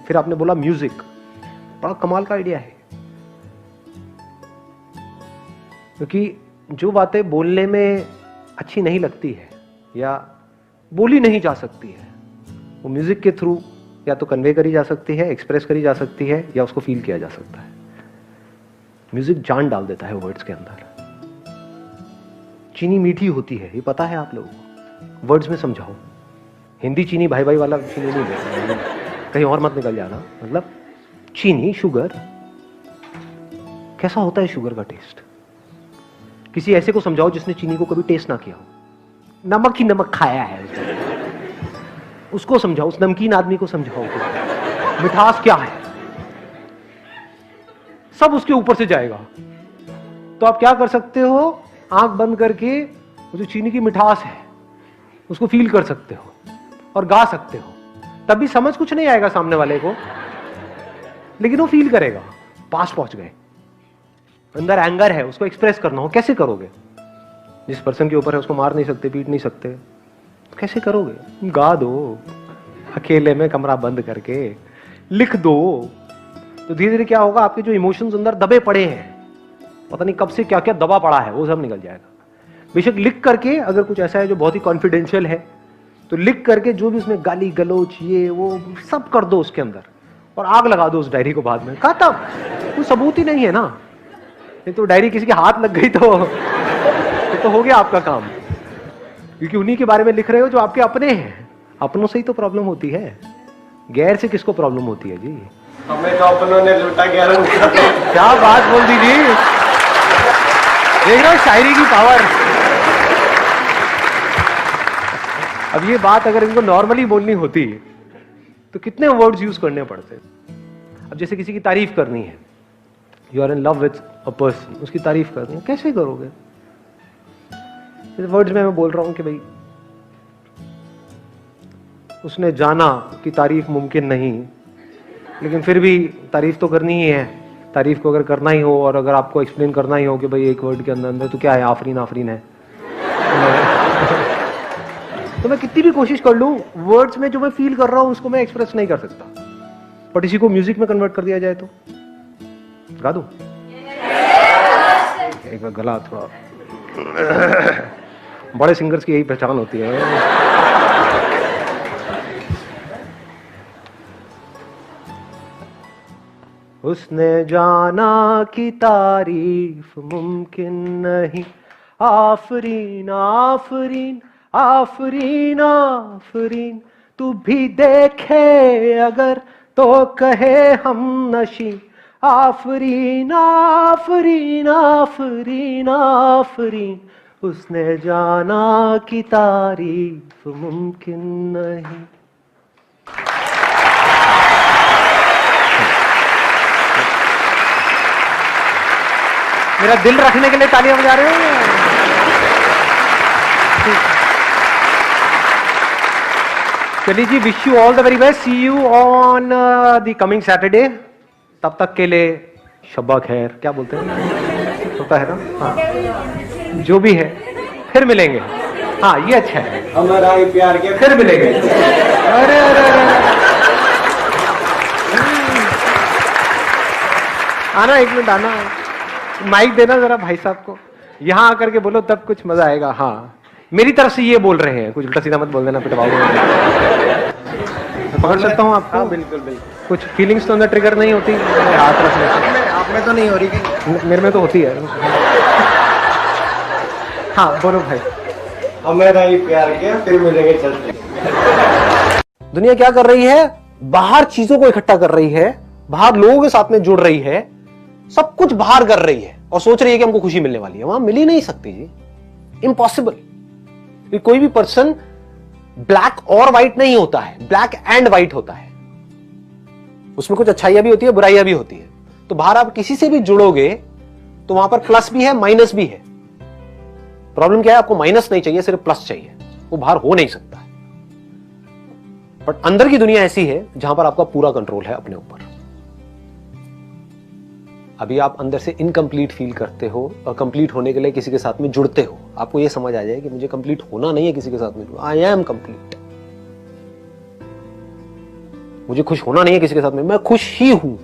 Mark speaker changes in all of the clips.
Speaker 1: फिर आपने बोला म्यूजिक, बड़ा कमाल का आइडिया है, क्योंकि जो बातें बोलने में अच्छी नहीं लगती है या बोली नहीं जा सकती है, वो म्यूजिक के थ्रू या तो कन्वे करी जा सकती है, एक्सप्रेस करी जा सकती है, या उसको फील किया जा सकता है। म्यूजिक जान डाल देता है वर्ड्स के अंदर। चीनी मीठी होती है, ये पता है आप लोगों को, वर्ड्स में समझाओ। हिंदी चीनी भाई भाई वाला चीनी नहीं बोलना, कहीं और मत निकल जाना। मतलब चीनी, शुगर, कैसा होता है शुगर का टेस्ट? किसी ऐसे को समझाओ जिसने चीनी को कभी टेस्ट ना किया हो। नमक ही नमक खाया है उसको समझाओ, उस नमकीन आदमी को समझाओ मिठास क्या है, सब उसके ऊपर से जाएगा। तो आप क्या कर सकते हो, आंख बंद करके वो जो चीनी की मिठास है उसको फील कर सकते हो और गा सकते हो। तब भी समझ कुछ नहीं आएगा सामने वाले को, लेकिन वो फील करेगा। पास पहुंच गए। अंदर एंगर है, उसको एक्सप्रेस करना हो, कैसे करोगे? जिस पर्सन के ऊपर है उसको मार नहीं सकते, पीट नहीं सकते, तो कैसे करोगे? गा दो, अकेले में कमरा बंद करके लिख दो। तो धीरे धीरे क्या होगा, आपके जो इमोशंस अंदर दबे पड़े हैं, पता नहीं कब से क्या क्या दबा पड़ा है, वो सब निकल जाएगा। बेशक लिख करके, अगर कुछ ऐसा है जो बहुत ही कॉन्फिडेंशियल है, तो लिख करके जो भी उसमें गाली गलोच ये वो सब कर दो उसके अंदर, और आग लगा दो उस डायरी को बाद में। खत्म, कोई सबूत ही नहीं है ना। नहीं तो डायरी किसी के हाथ लग गई तो हो गया आपका काम, क्योंकि उन्हीं के बारे में लिख रहे हो जो आपके अपने हैं। अपनों से ही तो प्रॉब्लम होती है, गैर से किसको प्रॉब्लम होती है जी?
Speaker 2: हमें तो अपनों ने लूटा, गैरों ने
Speaker 1: क्या बात बोल दी जी, देख रहे हो शायरी की पावर। अब ये बात अगर इनको नॉर्मली बोलनी होती तो कितने वर्ड्स यूज करने पड़ते। अब जैसे किसी की तारीफ करनी है, you are in love with a person, उसकी तारीफ करनी है, कैसे करोगे? वर्ड्स में मैं बोल रहा हूं कि भाई उसने जाना कि तारीफ मुमकिन नहीं, लेकिन फिर भी तारीफ तो करनी ही है। तारीफ को अगर करना ही हो और अगर आपको एक्सप्लेन करना ही हो कि भाई एक वर्ड के अंदर अंदर तो क्या है, आफरीन आफरीन है तो मैं कितनी भी कोशिश कर लूं, वर्ड्स में जो मैं फील कर रहा हूं उसको मैं एक्सप्रेस नहीं कर सकता। बट इसी को म्यूजिक में कन्वर्ट कर दिया जाए तो गा दूं? एक बार गला थोड़ा बड़े सिंगर्स की यही पहचान होती है। उसने जाना कि तारीफ मुमकिन नहीं, आफरीन आफरीन आफरीन आफरीन, तू भी देखे अगर तो कहे हम नशी, आफरीन आफरीन आफरीन आफरीन, उसने जाना कि तारीफ मुमकिन नहीं। मेरा दिल रखने के लिए तालियां बजा रहे हो? चलिए जी, wish you all the very best, see you on the coming Saturday. तब तक के लिए शब्बा खैर, क्या बोलते हैं, होता है ना? हाँ, जो भी है, फिर मिलेंगे। हाँ, ये अच्छा है,
Speaker 2: हमारा ही प्यार के
Speaker 1: फिर मिलेंगे। अरे अरे अरे, आना, एक मिनट आना, माइक देना जरा भाई साहब को, यहाँ आकर के बोलो तब कुछ मजा आएगा। हाँ, मेरी तरफ से ये बोल रहे हैं, कुछ उल्टा सीधा मत बोल देना, पिटवाओगे। मैं पकड़ सकता हूँ आपको?
Speaker 2: हाँ बिल्कुल बिल्कुल।
Speaker 1: कुछ फीलिंग्स तो अंदर ट्रिगर नहीं होती हाथ रखने से?
Speaker 2: आप में तो नहीं हो रही,
Speaker 1: मेरे में तो होती है। हाँ बोलो भाई।
Speaker 2: हमारा ही प्यार के फिर मिलेंगे चलते।
Speaker 1: दुनिया क्या कर रही है, बाहर चीजों को इकट्ठा कर रही है, बाहर लोगों के साथ में जुड़ रही है, सब कुछ बाहर कर रही है और सोच रही है कि हमको खुशी मिलने वाली है। वहां मिल ही नहीं सकती जी, इम्पॉसिबल। कोई भी पर्सन ब्लैक और व्हाइट नहीं होता है, ब्लैक एंड व्हाइट होता है। उसमें कुछ अच्छाइयां भी होती है, बुराइयां भी होती है। तो बाहर आप किसी से भी जुड़ोगे तो वहां पर प्लस भी है, माइनस भी है। प्रॉब्लम क्या है, आपको माइनस नहीं चाहिए, सिर्फ प्लस चाहिए। वो बाहर हो नहीं सकता है। बट अंदर की दुनिया ऐसी है जहां पर आपका पूरा कंट्रोल है अपने ऊपर। अभी आप अंदर से इनकम्प्लीट फील करते हो और कंप्लीट होने के लिए किसी के साथ में जुड़ते हो। आपको यह समझ आ जाए कि मुझे कंप्लीट होना नहीं है किसी के साथ में, आई एम कंप्लीट। मुझे खुश होना नहीं है किसी के साथ में, मैं खुश ही हूं,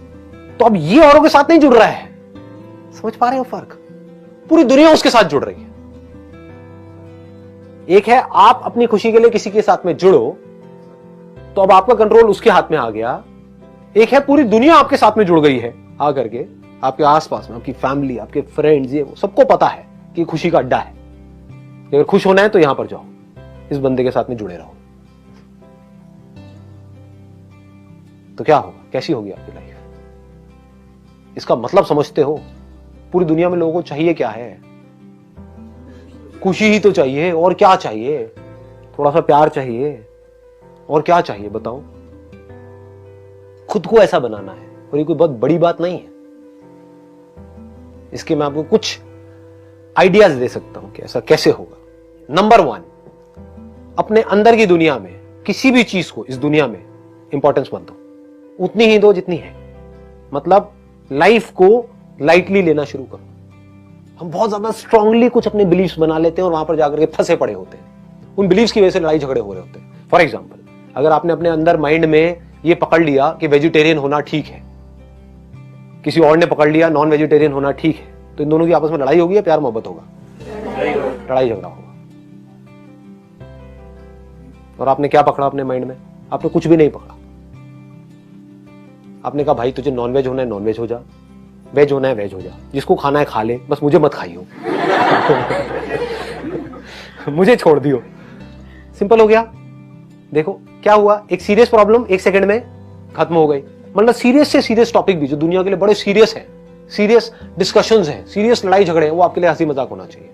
Speaker 1: तो अब ये औरों के साथ नहीं जुड़ रहा है। समझ पा रहे हो फर्क? पूरी दुनिया उसके साथ जुड़ रही है। एक है आप अपनी खुशी के लिए किसी के साथ में जुड़ो, तो अब आपका कंट्रोल उसके हाथ में आ गया। एक है पूरी दुनिया आपके साथ में जुड़ गई है आकर के, आपके आसपास में आपकी फैमिली, आपके फ्रेंड्स, ये वो सबको पता है कि खुशी का अड्डा है। अगर खुश होना है तो यहां पर जाओ, इस बंदे के साथ में जुड़े रहो। तो क्या होगा, कैसी होगी आपकी लाइफ? इसका मतलब समझते हो? पूरी दुनिया में लोगों को चाहिए क्या है? खुशी ही तो चाहिए, और क्या चाहिए? थोड़ा सा प्यार चाहिए, और क्या चाहिए बताओ? खुद को ऐसा बनाना है, और ये कोई बहुत बड़ी बात नहीं है। इसके मैं आपको कुछ आइडियाज दे सकता हूं कि ऐसा कैसे होगा। नंबर 1, अपने अंदर की दुनिया में किसी भी चीज को इस दुनिया में इंपॉर्टेंस मत दो, उतनी ही दो जितनी है। मतलब लाइफ को लाइटली लेना शुरू करो। हम बहुत ज्यादा स्ट्रांगली कुछ अपने बिलीफ्स बना लेते हैं और वहां पर जाकर के फंसे पड़े होते हैं। उन बिलीफ्स की वजह से लड़ाई झगड़े हो रहे होते हैं। फॉर एग्जाम्पल, अगर आपने अपने अंदर माइंड में ये पकड़ लिया कि वेजिटेरियन होना ठीक है, किसी और ने पकड़ लिया नॉन वेजिटेरियन होना ठीक है, तो इन दोनों की आपस में लड़ाई होगी या प्यार मोहब्बत होगा? लड़ाई झगड़ा होगा। और आपने क्या पकड़ा अपने माइंड में? आपने कुछ भी नहीं पकड़ा। आपने कहा भाई तुझे नॉनवेज होना है नॉनवेज हो जा, वेज होना है वेज हो जा, जिसको खाना है खा ले, बस मुझे मत खाइयो। मुझे छोड़ दियो। सिंपल हो गया। देखो क्या हुआ, एक सीरियस प्रॉब्लम 1 सेकंड में खत्म हो गई। मतलब सीरियस से सीरियस टॉपिक भी जो दुनिया के लिए बड़े सीरियस है, सीरियस डिस्कशंस हैं, सीरियस लड़ाई झगड़े हैं, वो आपके लिए हंसी मजाक होना चाहिए।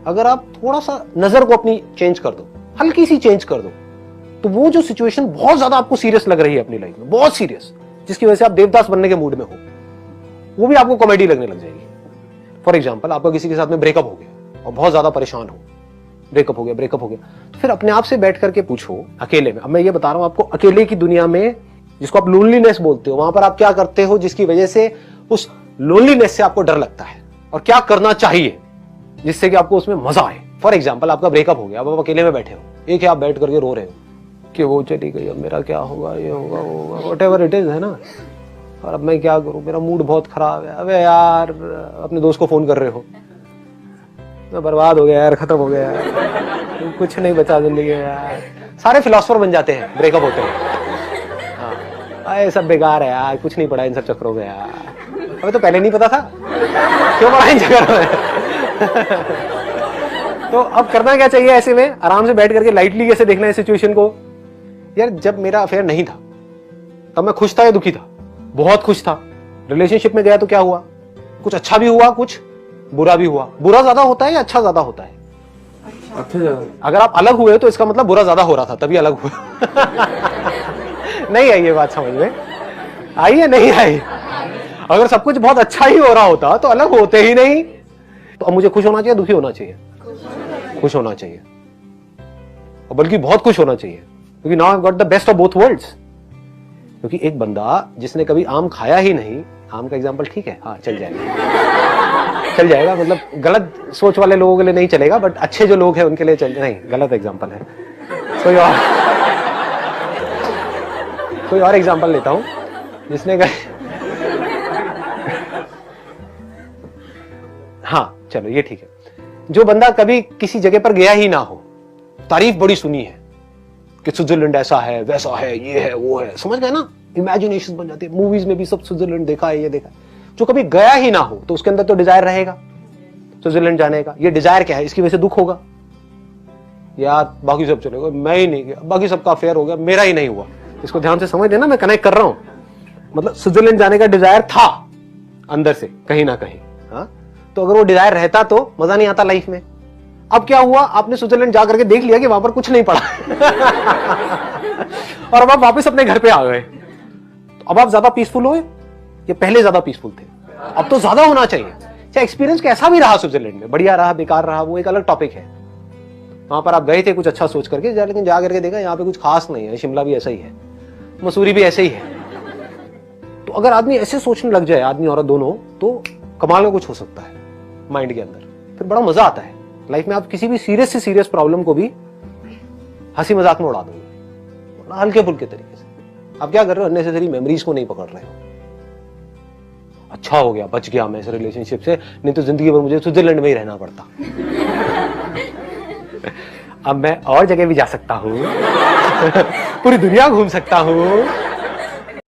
Speaker 1: अगर आप थोड़ा सा नजर को अपनी चेंज कर दो, हल्की सी चेंज कर दो, तो वो जो सिचुएशन बहुत ज्यादा आपको सीरियस लग रही है अपनी लाइफ में, बहुत सीरियस, जिसकी वजह से आप देवदास बनने के मूड में हो, वो भी आपको कॉमेडी लगने लग जाएगी। फॉर एग्जाम्पल, आपका किसी के साथ में ब्रेकअप हो गया और बहुत ज्यादा परेशान हो, ब्रेकअप हो गया, तो फिर अपने आप से बैठ करके पूछो अकेले में। अब मैं ये बता रहा हूं आपको, अकेले की दुनिया में जिसको आप लोनलीनेस बोलते हो, वहां पर आप क्या करते हो जिसकी वजह से उस लोनलीनेस से आपको डर लगता है, और क्या करना चाहिए जिससे कि आपको उसमें मजा आए। फॉर एग्जाम्पल, आपका ब्रेकअप हो गया, अब आप अकेले में बैठे हो, एक है आप बैठ करके रो रहे हो कि वो चली गई, अब मेरा क्या होगा, ये होगा वो होगा, व्हाटएवर इट इज, है ना, और अब मैं क्या करूं, मेरा मूड बहुत खराब है। अबे यार, अपने दोस्त को फोन कर रहे हो, मैं बर्बाद हो गया यार, खत्म हो गया यार, कुछ नहीं बचा जिंदगी में यार। सारे फिलोसोफर बन जाते हैं ब्रेकअप होते हैं। हाँ, सब बेकार है यार, कुछ नहीं पड़ा इन सब चक्करों में यार, अबे तो पहले नहीं पता था, क्यों पड़ा इन चक्करों में? तो अब करना क्या चाहिए ऐसे में? आराम से बैठ करके लाइटली कैसे देखना है सिचुएशन को। यार, जब मेरा अफेयर नहीं था तब मैं खुश था या दुखी था? बहुत खुश था। रिलेशनशिप में गया तो क्या हुआ? कुछ अच्छा भी हुआ, कुछ बुरा भी हुआ। बुरा ज्यादा होता है या अच्छा ज्यादा होता है? अच्छा ज्यादा। अगर आप अलग हुए तो इसका मतलब बुरा ज्यादा हो रहा था, तभी अलग हुआ। नहीं आई ये बात समझ में? आई है नहीं आई? अगर सब कुछ बहुत अच्छा ही हो रहा होता तो अलग होते ही नहीं। तो अब मुझे खुश होना चाहिए, दुखी होना चाहिए? खुश होना चाहिए, और बल्कि बहुत खुश होना चाहिए, क्योंकि now I got the best of both worlds. क्योंकि एक बंदा जिसने कभी आम खाया ही नहीं, आम का एग्जाम्पल ठीक है, हाँ चल जाएगा, चल जाएगा, मतलब गलत सोच वाले लोगों के लिए नहीं चलेगा, बट अच्छे जो लोग हैं उनके लिए चल, नहीं गलत एग्जाम्पल है। कोई और एग्जाम्पल लेता हूं, जिसने हाँ चलो ये ठीक है, जो बंदा कभी किसी जगह पर गया ही ना हो, तारीफ बड़ी सुनी है कि स्विट्जरलैंड ऐसा है, वैसा है, ये है, वो है, समझ गए ना, इमेजिनेशन बन जाती है। मूवीज में भी सब स्विट्जरलैंड देखा है, ये देखा है। जो कभी गया ही ना हो तो उसके अंदर तो डिजायर रहेगा स्विट्जरलैंड जाने का। ये डिजायर क्या है? इसकी वजह से दुख होगा, यार बाकी सब चलेगा, मैं ही नहीं गया, बाकी सबका अफेयर हो गया, मेरा ही नहीं हुआ। इसको ध्यान से समझ लेना, मैं कनेक्ट कर रहा हूं। मतलब स्विट्जरलैंड जाने का डिजायर था अंदर से कहीं ना कहीं, हाँ, तो अगर वो डिजायर रहता तो मजा नहीं आता लाइफ में। अब क्या हुआ, आपने स्विट्जरलैंड जाकर के देख लिया कि वहां पर कुछ नहीं पड़ा और अब आप वापस अपने घर पे आ गए, तो अब आप ज्यादा पीसफुल हो या पहले ज्यादा पीसफुल थे? अब तो ज्यादा होना चाहिए। चाहे एक्सपीरियंस कैसा भी रहा स्विट्जरलैंड में, बढ़िया रहा, बेकार रहा, वो एक अलग टॉपिक है। वहां पर आप गए थे कुछ अच्छा सोच करके, लेकिन जा करके देखा यहाँ पे कुछ खास नहीं है, शिमला भी ऐसा ही है, मसूरी भी ऐसे ही है। तो अगर आदमी ऐसे सोचने लग जाए, आदमी औरत दोनों, तो कमाल का कुछ हो सकता है माइंड के अंदर, फिर बड़ा मजा आता है लाइफ में। आप किसी भी सीरियस से सीरियस प्रॉब्लम को भी हंसी मजाक में उड़ा दोगे, बड़ा हल्के फुल्के तरीके से। आप क्या कर रहे हो, अननेसेसरी मेमोरीज को नहीं पकड़ रहे हो। अच्छा हो गया, बच गया मैं इस रिलेशनशिप से, नहीं तो जिंदगी भर मुझे स्विट्जरलैंड में ही रहना पड़ता। अब मैं और जगह भी जा सकता हूँ, पूरी दुनिया घूम सकता हूँ।